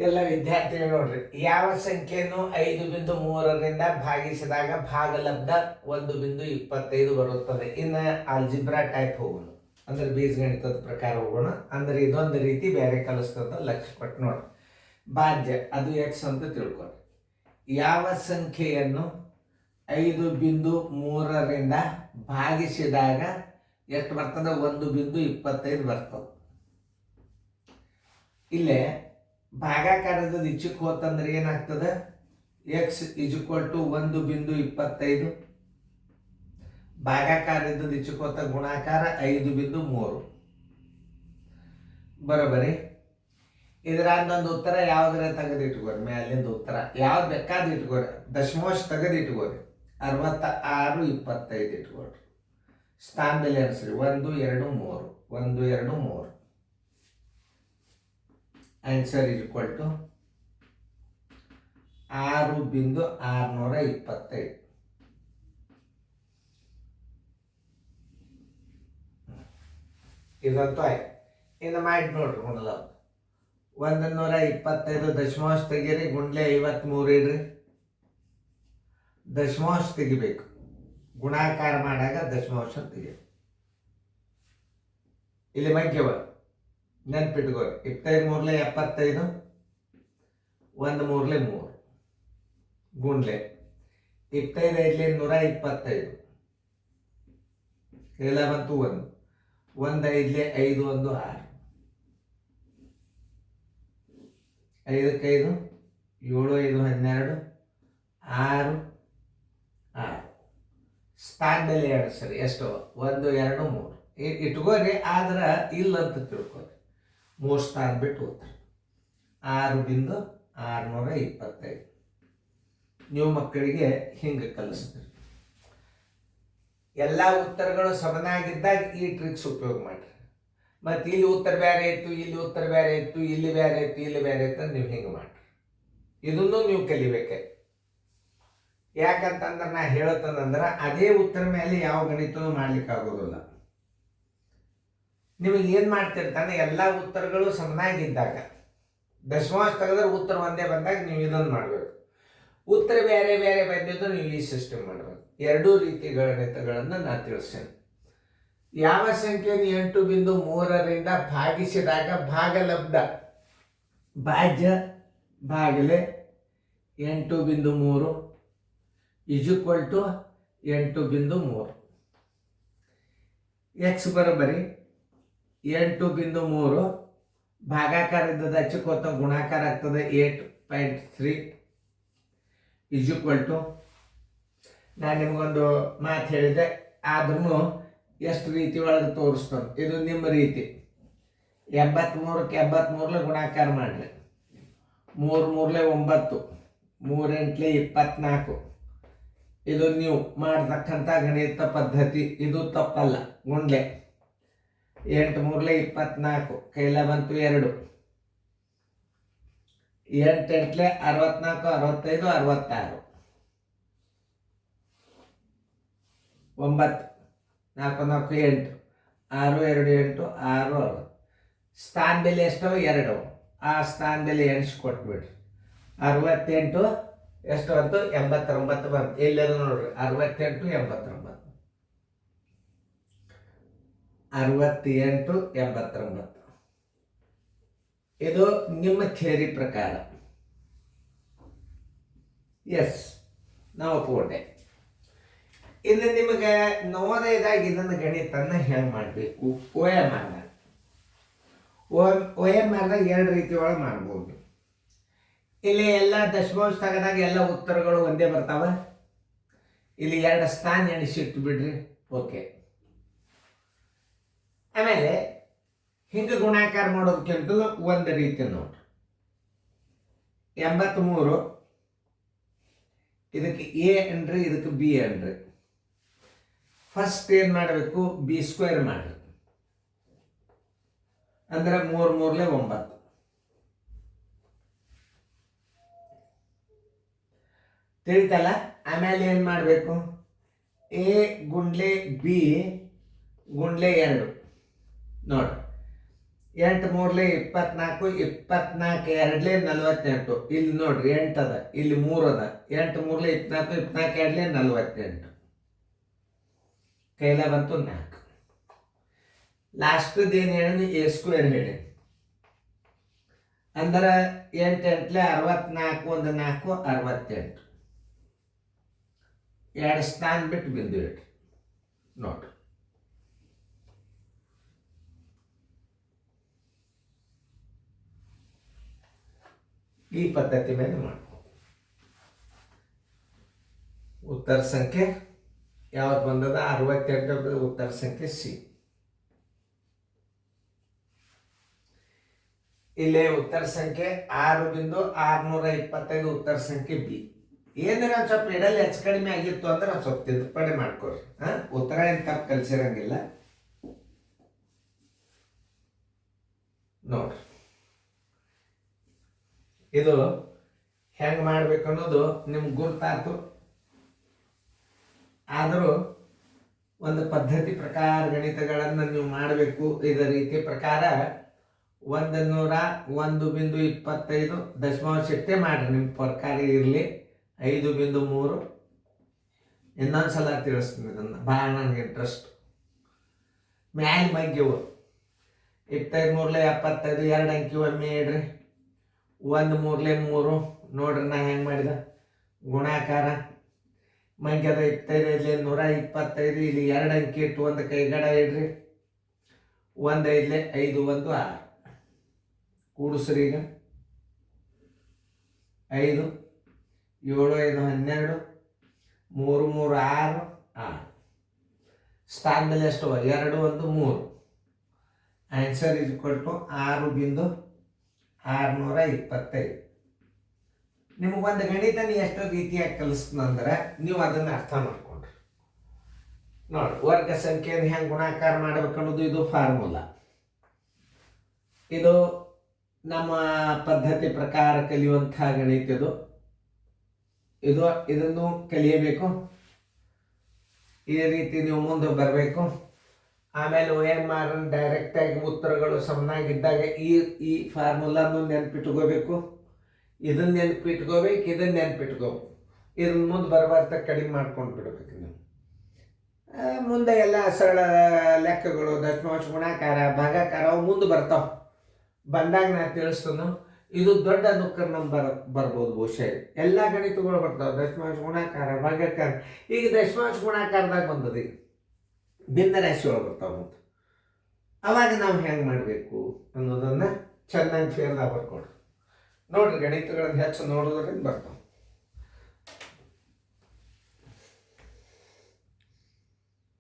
ಎಲ್ಲ ವಿದ್ಯಾರ್ಥಿಗಳು ನೋಡ್ರಿ, ಯಾವ ಸಂಖ್ಯೆಯನ್ನು 5.3ರಿಂದ ಭಾಗಿಸಿದಾಗ ಭಾಗಲಬ್ಧ 1.25 ಬರುತ್ತದೆ. ಇನ್ನು ಆಲ್ಜಿಬ್ರಾ ಟೈಪ್ ಹೋಗೋಣ, ಅಂದ್ರೆ ಬೀಜಗಣಿತದ ಪ್ರಕಾರ ಹೋಗೋಣ. ಅಂದ್ರೆ ಇದೊಂದು ರೀತಿ ಬೇರೆ ಕಲಿಸ್ತದ, ಲಕ್ಷ್ಯ ಕೊಟ್ಟು ನೋಡ್ರಿ. ಭಾಜ್ಯ ಅದು ಎಕ್ಸ್ ಅಂತ ತಿಳ್ಕೊರಿ. ಯಾವ ಸಂಖ್ಯೆಯನ್ನು 5.3ರಿಂದ ಭಾಗಿಸಿದಾಗ ಎಷ್ಟು ಬರ್ತದೆ? 1.25 ಬರ್ತದೆ. ಇಲ್ಲೇ ಭಾಗಾಕಾರದ ದಿಚ್ಚಕ್ಕೆ ಹೋತಂದ್ರೆ ಏನಾಗ್ತದೆ? ಎಕ್ಸ್ = 1.25. ಭಾಗಾಕಾರದ ದಿಚ್ಚಕ್ಕೆ ಹೋತ ಗುಣಾಕಾರ 5.3 ಬರೋಬರಿ. ಇದರೊಂದು ಉತ್ತರ ಯಾವ್ದಾರ ತೆಗೆದಿಟ್ಕೋರಿ, ಮೇಲಿಂದ ಉತ್ತರ ಯಾವ್ದು ಬೇಕಾದ ಇಟ್ಕೋರಿ. ದಶಮಾಂಶ ತೆಗೆದಿಟ್ಕೋರಿ, 66.25 ಇಟ್ಕೊಳ್ರಿ. ಸ್ಥಾನದಲ್ಲಿ ಅನಿಸ್ರಿ 1 2 3 1 2 3. ಆನ್ಸರ್ = 6.625. ಇದಂತೂ ಆಯ್ತು. ಇನ್ನು ಮಾಡಿ ನೋಡ್ರಿ. 125 ದಶಮಾಂಶ ತೆಗೀರಿ, ಗುಂಡ್ಲೆ 53 ಇಡ್ರಿ. ದಶಮಾಂಶ ತೆಗಿಬೇಕು, ಗುಣಾಕಾರ ಮಾಡಾಗ ದಶಮಾಂಶ ತೆಗಿ. ಇಲ್ಲಿ ಮಂಕ್ಯವ ನೆನ್ಪಿಟ್ಕೋರಿ. 25 3 75, 1 3 3 ಗುಂಡ್ಲೆ 25 5 125. ಎಲ್ಲ ಬಂತು 1 1 5 5 1 6 5 5 7 5 12 6 6. ಸ್ಥಾನದಲ್ಲಿ ಎಣಿಸ್ರಿ ಎಷ್ಟು? 1 2 3 ಇಟ್ಕೋರಿ. ಆದ್ರೆ ಇಲ್ಲ ಅಂತ ತಿಳ್ಕೊರಿ, 3 ಸ್ಥಾನ ಬಿಟ್ಟು ಹೋಗ್ತಾರೆ. 6.625. ನೀವು ಮಕ್ಕಳಿಗೆ ಹಿಂಗೆ ಕಲಿಸ್ತೀರಿ. ಎಲ್ಲ ಉತ್ತರಗಳು ಸಮನಾಗಿದ್ದಾಗ ಈ ಟ್ರಿಕ್ಸ್ ಉಪಯೋಗ ಮಾಡಿರಿ. ಮತ್ತು ಇಲ್ಲಿ ಉತ್ತರ ಬೇರೆ ಇತ್ತು, ಇಲ್ಲಿ ಉತ್ತರ ಬೇರೆ ಇತ್ತು, ಇಲ್ಲಿ ಬೇರೆ ಇತ್ತು, ಇಲ್ಲಿ ಬೇರೆ ಇತ್ತು, ನೀವು ಹಿಂಗೆ ಮಾಡಿರಿ. ಇದನ್ನು ನೀವು ಕಲಿಬೇಕೆ. ಯಾಕಂತಂದ್ರೆ ನಾ ಹೇಳತ್ತಂದ್ರೆ ಅದೇ ಉತ್ತರ ಮೇಲೆ ಯಾವ ಗಣಿತನೂ ಮಾಡ್ಲಿಕ್ಕೆ ಆಗೋದಿಲ್ಲ. ನಿಮಗೆ ಏನು ಮಾಡ್ತಿರ್ತಾನೆ, ಎಲ್ಲ ಉತ್ತರಗಳು ಸಮನಾಗಿದ್ದಾಗ ದಶಮಾಂಶ ತೆಗೆದ್ರೆ ಉತ್ತರ ಒಂದೇ ಬಂದಾಗ ನೀವು ಇದನ್ನು ಮಾಡಬೇಕು. ಉತ್ತರ ಬೇರೆ ಬೇರೆ ಬಂದಿದ್ದು ನೀವು ಈ ಸಿಸ್ಟಮ್ ಮಾಡಬೇಕು. ಎರಡೂ ರೀತಿ ಗಣಿತಗಳನ್ನು ನಾನು ತಿಳಿಸ್ತೇನೆ. ಯಾವ ಸಂಖ್ಯೆಯನ್ನು 8.3ರಿಂದ ಭಾಗಿಸಿದಾಗ ಭಾಗಲಬ್ಧ ಭಾಜ್ಯ ಭಾಗಲೆ 8.3 = 8.3. ಎಕ್ಸ್ ಬರೋಬರಿ 8.3 ಭಾಗಾಕಾರದಿಂದ ಹಚ್ಚಿಕೋತ ಗುಣಾಕಾರ ಆಗ್ತದೆ 8.3 = ನಾನು ನಿಮಗೊಂದು ಮಾತು ಹೇಳಿದೆ, ಆದ್ರೂ ಎಷ್ಟು ರೀತಿ ಒಳಗೆ ತೋರಿಸ್ತಾನೆ. ಇದು ನಿಮ್ಮ ರೀತಿ. 83ಕ್ಕೆ 83 ಗುಣಾಕಾರ ಮಾಡಿರಿ. 3 3 9 3 8 24. ಇದು ನೀವು ಮಾಡತಕ್ಕಂಥ ಗಣಿತ ಪದ್ಧತಿ, ಇದು ತಪ್ಪಲ್ಲ. ಗುಂಡ್ಲೆ 8 3 24, ಕೈಲ ಬಂತು 2. 8 8 64 65 66. 9 4 4 8 6 2 8 6 6. ಸ್ಥಾನದಲ್ಲಿ ಎಷ್ಟವ? 2. ಆ ಸ್ಥಾನದಲ್ಲಿ ಎಣಿಸ್ಕೊಟ್ಬಿಡ್ರಿ. 68 ಎಷ್ಟು ಬಂತು? 89 ಬಂತು. ಎಲ್ಲರೂ ನೋಡ್ರಿ, 68 89. 68 89. ಇದು ನಿಮ್ಮ ಥಿಯರಿ ಪ್ರಕಾರ. ಎಸ್, ನಾವು ಒಪ್ಪಿಕೊಂಡೆ. ಇನ್ನು ನಿಮಗೆ ನವೋದಯದಾಗ ಇದನ್ನು ಗಣಿತನ್ನ ಹೆಂಗೆ ಮಾಡಬೇಕು? OMR OMRದಾಗ 2 ರೀತಿ ಒಳಗೆ ಮಾಡ್ಬೋದು. ಇಲ್ಲಿ ಎಲ್ಲ ದಶಮಾಂಶ ತೆಗೆದಾಗ ಎಲ್ಲ ಉತ್ತರಗಳು ಒಂದೇ ಬರ್ತಾವ. ಇಲ್ಲಿ 2 ಸ್ಥಾನ ಎಣಿಸಿಟ್ಟು ಬಿಡ್ರಿ, ಓಕೆ. ಆಮೇಲೆ ಹಿಂಗೆ ಗುಣಾಕಾರ ಮಾಡೋದಕ್ಕಿಂತಲೂ ಒಂದು ರೀತಿ ನೋಡ್ರಿ. 83 ಇದಕ್ಕೆ A ಅನ್ರಿ, ಇದಕ್ಕೆ B ಅನ್ರಿ. ಫಸ್ಟ್ ಏನು ಮಾಡಬೇಕು? B² ಮಾಡ್ರಿ. ಅಂದ್ರೆ 3 3 9. ತಿಳಿತಲ್ಲ? ಆಮೇಲೆ ಏನು ಮಾಡಬೇಕು? A × B × 2 ನೋಡ್ರಿ. 8 ಮೂರ್ಲೆ 24, 24 ಎರಡ್ಲೆ 48. ಇಲ್ಲಿ ನೋಡ್ರಿ 8 ಅದ, ಇಲ್ಲಿ 3 ಅದ. 8 ಮೂರ್ಲೆ 24, 24 ಎರಡ್ಲೆ 48. ಕೈಲ ಬಂತು 4. ಲಾಸ್ಟ್ದು ಏನು ಹೇಳಿ ಎ ಸ್ಕ್ವೇರ್ ಹೇಳಿ. ಅಂದ್ರೆ 8 8ಲೆ 64, 1 4 68. 2 ಸ್ಥಾನ ಬಿಟ್ಟು ಬಿಂದು ಇಡ್ರಿ ನೋಡ್ರಿ. ಈ ಪದ್ಧತಿ ಮೇಲೆ ಮಾಡ್ಕೊ. ಉತ್ತರ ಸಂಖ್ಯೆ ಯಾವ್ದು ಬಂದದ? 68 ಉತ್ತರ ಸಂಖ್ಯೆ ಸಿ. ಇಲ್ಲೇ ಉತ್ತರ ಸಂಖ್ಯೆ 6.625 ಉತ್ತರ ಸಂಖ್ಯೆ ಬಿ. ಏನಾರ ಒಂದು ಸ್ವಲ್ಪ ಇಡಲ್ಲಿ ಹೆಚ್ಚು ಕಡಿಮೆ ಆಗಿತ್ತು ಅಂದ್ರೆ ಒಂದು ಸ್ವಲ್ಪ ತಿದ್ದುಪಡಿ ಮಾಡ್ಕೊರಿ. ಉತ್ತರ ಏನು ತಪ್ಪು ಕಲಿಸಿರಂಗಿಲ್ಲ ನೋಡ್ರಿ. ಇದು ಹೆಂಗೆ ಮಾಡ್ಬೇಕು ಅನ್ನೋದು ನಿಮ್ಗೆ ಗುರ್ತಾತು. ಆದರೂ ಒಂದು ಪದ್ಧತಿ ಪ್ರಕಾರ ಗಣಿತಗಳನ್ನು ನೀವು ಮಾಡಬೇಕು. ಇದರ ರೀತಿ ಪ್ರಕಾರ 101.25 ದಶಮಾಂಶ ಇಟ್ಟೇ ಮಾಡಿರಿ. ನಿಮ್ಮ ಪ್ರಕಾರ ಇರಲಿ 5.3. ಇನ್ನೊಂದು ಸಲ ತಿಳಿಸ್ತೀನಿ ಇದನ್ನು, ಭಾಳ ನನಗೆ ಇಂಟ್ರೆಸ್ಟ್. ಮ್ಯಾಲೆ ಮಗ್ಗಿವು 25 ಮೂರ್ಲೆ 75, 2 ಅಂಕಿ ಒಮ್ಮೆ ಇಡ್ರಿ. 1 ಮೂರ್ಲೆ 3 ನೋಡ್ರಿ ನಾ ಹೆಂಗೆ ಮಾಡಿದ ಗುಣಾಕಾರ. ಮಂಗ್ಯದ 25 125, ಇಲ್ಲಿ 2 ಅಂಕಿ ಇಟ್ಟು ಒಂದು ಕೈಗಡ ಇಡ್ರಿ. 1 5 5 1 6 ಕೂಡಿಸ್ರಿ. ಈಗ 5 7 5 12 3 3 6 6 ಸ್ಥಾನ ಮೇಲೆ ಎಷ್ಟು? 2 1 3. ಆನ್ಸರ್ ಇದು ಕೊಟ್ಟು 6.625. ನಿಮಗೊಂದು ಗಣಿತನ ಎಷ್ಟು ರೀತಿಯಾಗಿ ಕಲಿಸ್ತಂದ್ರೆ ನೀವು ಅದನ್ನು ಅರ್ಥ ಮಾಡ್ಕೊಂಡ್ರಿ ನೋಡಿ. ವರ್ಗ ಸಂಖ್ಯೆಯನ್ನು ಹೆಂಗೆ ಗುಣಾಕಾರ ಮಾಡ್ಬೇಕು ಅನ್ನೋದು ಇದು ಫಾರ್ಮುಲಾ. ಇದು ನಮ್ಮ ಪದ್ಧತಿ ಪ್ರಕಾರ ಕಲಿಯುವಂಥ ಗಣಿತ. ಇದನ್ನು ಕಲಿಯಬೇಕು. ಈ ರೀತಿ ನೀವು ಮುಂದೆ ಬರಬೇಕು. ಆಮೇಲೆ OMR ಡೈರೆಕ್ಟಾಗಿ ಉತ್ತರಗಳು ಸಮನಾಗಿದ್ದಾಗ ಈ ಫಾರ್ಮುಲಾನು ನೆನ್ಪಿಟ್ಕೋಬೇಕು. ಇದನ್ನು ನೆನ್ಪಿಟ್ಕೋಬೇಕು, ಇದನ್ನು ನೆನ್ಪಿಟ್ಕೋಬೇಕು. ಇದನ್ನ ಮುಂದೆ ಬರಬಾರ್ದ ಕಡಿಮೆ ಮಾಡ್ಕೊಂಡು ಬಿಡ್ಬೇಕು ನೀವು. ಮುಂದೆ ಎಲ್ಲ ಸರಳ ಲೆಕ್ಕಗಳು, ದಶಮಾಂಶ ಗುಣಾಕಾರ, ಭಾಗಾಕಾರ ಅವು ಮುಂದೆ ಬರ್ತಾವೆ. ಬಂದಾಗ ನಾ ತಿಳಿಸ್ತೇನೆ. ಇದು ದೊಡ್ಡ ನುಕ್ಕರ್ ನಂಬರ್ ಬರ್ಬೋದು ಬಹುಶಃ. ಎಲ್ಲ ಗಣಿತಗಳು ಬರ್ತಾವೆ, ದಶಮಾಂಶ ಗುಣಾಕಾರ, ಭಾಗಾಕಾರ. ಈಗ ದಶಮಾಂಶ ಗುಣಾಕಾರದಾಗ ಬಂದದ, ಈಗ ಭಿನ್ನ ರಾಶಿ ಒಳಗೆ ಬರ್ತಾವೆ. ಮತ್ತು ಅವಾಗ ನಾವು ಹೆಂಗೆ ಮಾಡಬೇಕು ಅನ್ನೋದನ್ನು ಚೆನ್ನಾಗಿ ಫೇರ್ದಾಗ ಬರ್ಕೊಡ್ರಿ ನೋಡ್ರಿ. ಗಣಿತಗಳನ್ನು ಹೆಚ್ಚು ನೋಡೋದ್ರಿಂದ ಬರ್ತಾವೆ.